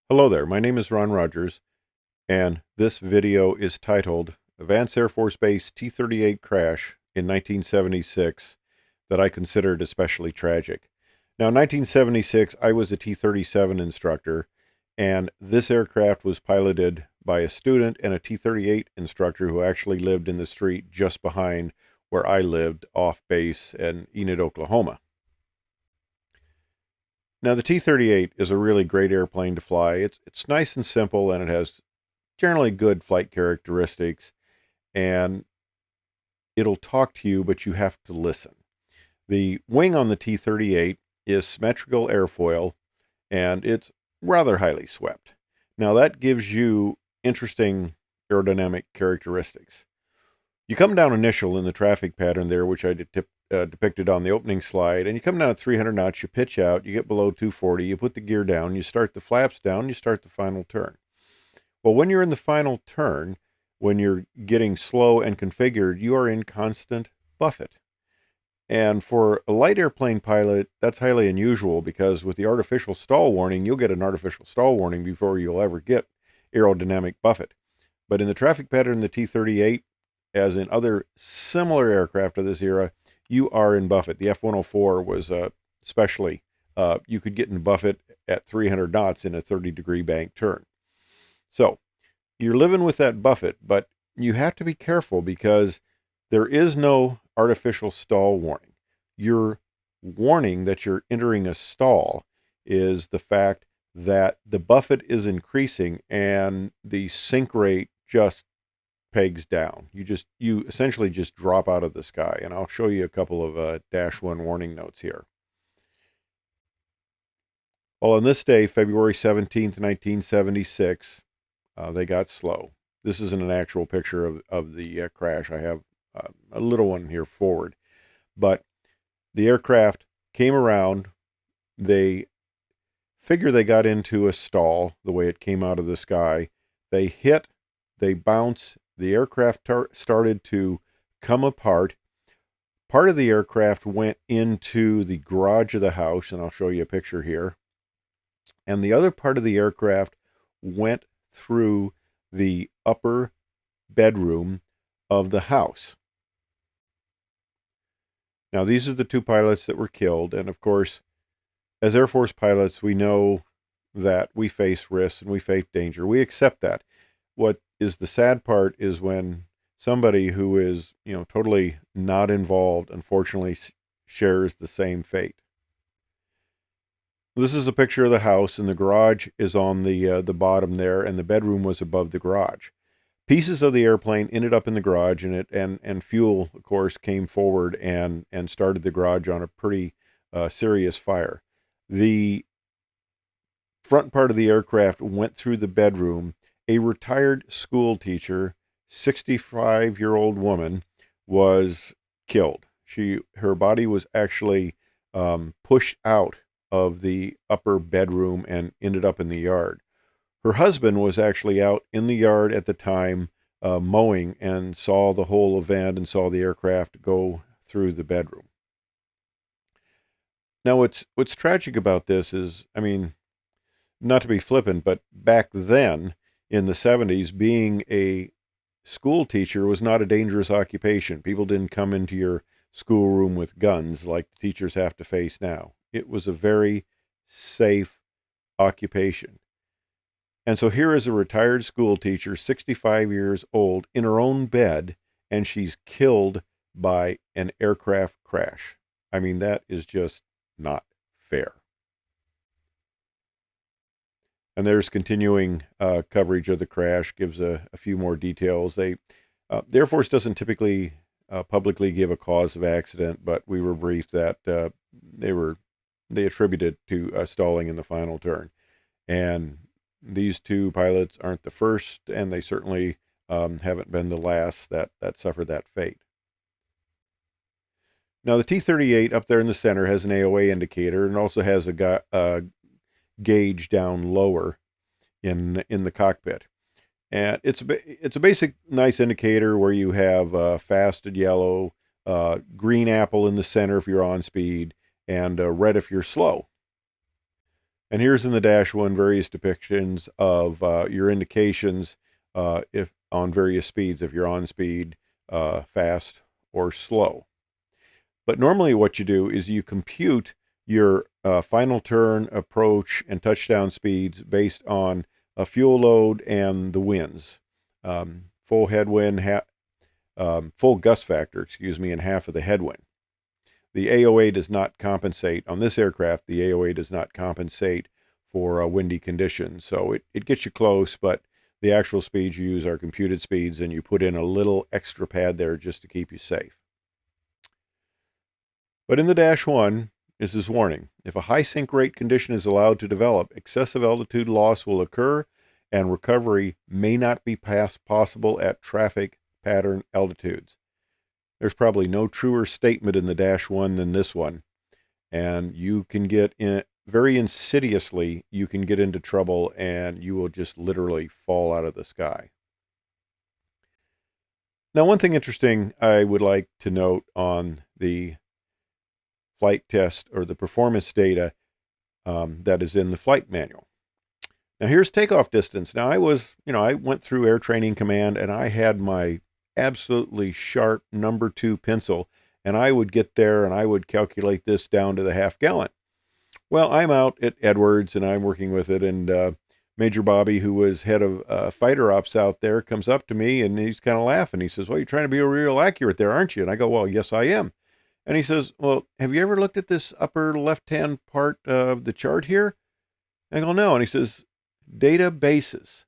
Hello there, my name is Ron Rogers, and this video is titled Vance Air Force Base T-38 Crash in 1976 that I considered especially tragic. Now, in 1976, I was a T-37 instructor, and this aircraft was piloted by a student and a T-38 instructor who actually lived in the street just behind where I lived off base in Enid, Oklahoma. Now, the T-38 is a really great airplane to fly. It's nice and simple, and it has generally good flight characteristics, and it'll talk to you, but you have to listen. The wing on the T-38 is symmetrical airfoil, and it's rather highly swept. Now, that gives you interesting aerodynamic characteristics. You come down initial in the traffic pattern there, which I depicted on the opening slide, and you come down at 300 knots, you pitch out, you get below 240, you put the gear down, you start the flaps down, you start the final turn. Well, when you're in the final turn, when you're getting slow and configured, you are in constant buffet. And for a light airplane pilot, that's highly unusual because with the artificial stall warning, you'll get an artificial stall warning before you'll ever get aerodynamic buffet. But in the traffic pattern, the T-38, as in other similar aircraft of this era, you are in buffet. The F-104 was especially, you could get in buffet at 300 knots in a 30-degree bank turn. So you're living with that buffet, but you have to be careful because there is no artificial stall warning. Your warning that you're entering a stall is the fact that the buffet is increasing and the sink rate just pegs down. You essentially just drop out of the sky. And I'll show you a couple of Dash 1 warning notes here. Well, on this day, February 17th, 1976, they got slow. This isn't an actual picture of the crash. I have a little one here forward. But the aircraft came around. They figure they got into a stall the way it came out of the sky. They hit, they bounce. The aircraft started to come apart. Part of the aircraft went into the garage of the house, and I'll show you a picture here. And the other part of the aircraft went through the upper bedroom of the house. Now, these are the two pilots that were killed. And of course, as Air Force pilots, we know that we face risks and we face danger. We accept that. What is the sad part is when somebody who is, totally not involved, unfortunately, shares the same fate. This is a picture of the house, and the garage is on the bottom there, and the bedroom was above the garage. Pieces of the airplane ended up in the garage, and fuel, of course, came forward and started the garage on a pretty serious fire. The front part of the aircraft went through the bedroom. A retired school teacher, 65-year-old woman, was killed. Her body was actually pushed out of the upper bedroom and ended up in the yard. Her husband was actually out in the yard at the time mowing and saw the whole event and saw the aircraft go through the bedroom. Now, what's tragic about this is, not to be flippant, but back then in the 70s, being a school teacher was not a dangerous occupation. People didn't come into your schoolroom with guns like the teachers have to face now. It was a very safe occupation. And so here is a retired school teacher, 65 years old, in her own bed, and she's killed by an aircraft crash. That is just not fair. And there's continuing coverage of the crash, gives a few more details. The Air Force doesn't typically publicly give a cause of accident, but we were briefed that they attributed to stalling in the final turn. And these two pilots aren't the first, and they certainly haven't been the last that suffered that fate. Now, the T-38 up there in the center has an AOA indicator and also has a gauge down lower in the cockpit. And it's a basic nice indicator where you have fasted yellow, green apple in the center if you're on speed, and red if you're slow. And here's in the dash one various depictions of your indications if on various speeds, if you're on speed, fast, or slow. But normally what you do is you compute your final turn, approach, and touchdown speeds based on a fuel load and the winds. Full headwind, full gust factor, excuse me, and half of the headwind. The AOA does not compensate, on this aircraft, the AOA does not compensate for windy conditions. So it gets you close, but the actual speeds you use are computed speeds, and you put in a little extra pad there just to keep you safe. But in the Dash 1 is this warning. If a high sink rate condition is allowed to develop, excessive altitude loss will occur and recovery may not be possible at traffic pattern altitudes. There's probably no truer statement in the Dash 1 than this one. And you can get in, very insidiously, you can get into trouble and you will just literally fall out of the sky. Now, one thing interesting I would like to note on the flight test or the performance data that is in the flight manual. Now, here's takeoff distance. Now, I went through Air Training Command and I had my absolutely sharp number 2 pencil, and I would get there and I would calculate this down to the half gallon. Well, I'm out at Edwards and I'm working with it, and Major Bobby, who was head of fighter ops out there, comes up to me and he's kind of laughing. He says, "Well, you're trying to be real accurate there, aren't you?" And I go, "Well, yes, I am." And he says, "Well, have you ever looked at this upper left-hand part of the chart here?" I go, "No." And he says, "Databases,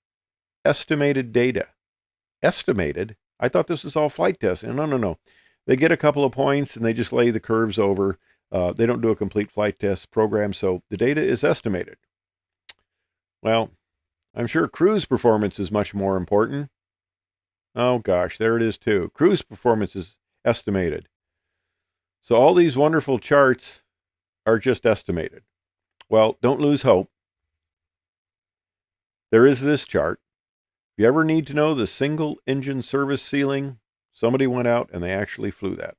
estimated data." Estimated? I thought this was all flight testing. No. They get a couple of points and they just lay the curves over. They don't do a complete flight test program, so the data is estimated. Well, I'm sure cruise performance is much more important. Oh gosh, there it is too. Cruise performance is estimated. So all these wonderful charts are just estimated. Well, don't lose hope. There is this chart. If you ever need to know the single engine service ceiling, somebody went out and they actually flew that.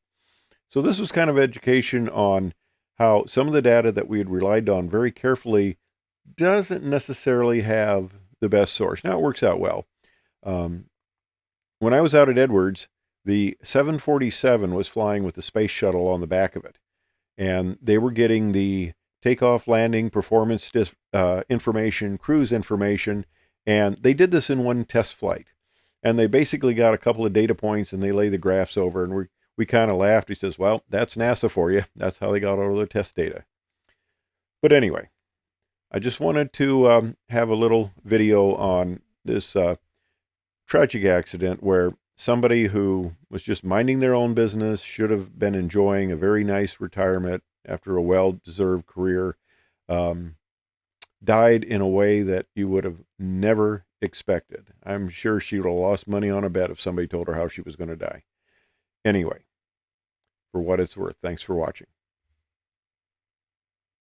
So this was kind of education on how some of the data that we had relied on very carefully doesn't necessarily have the best source. Now it works out well. When I was out at Edwards, the 747 was flying with the space shuttle on the back of it, and they were getting the takeoff, landing, performance information, cruise information, and they did this in one test flight. And they basically got a couple of data points and they lay the graphs over, and we kind of laughed. He says, "Well, that's NASA for you. That's how they got all their test data." But anyway, I just wanted to have a little video on this tragic accident where somebody who was just minding their own business, should have been enjoying a very nice retirement after a well-deserved career, died in a way that you would have never expected. I'm sure she would have lost money on a bet if somebody told her how she was going to die. Anyway, for what it's worth, thanks for watching.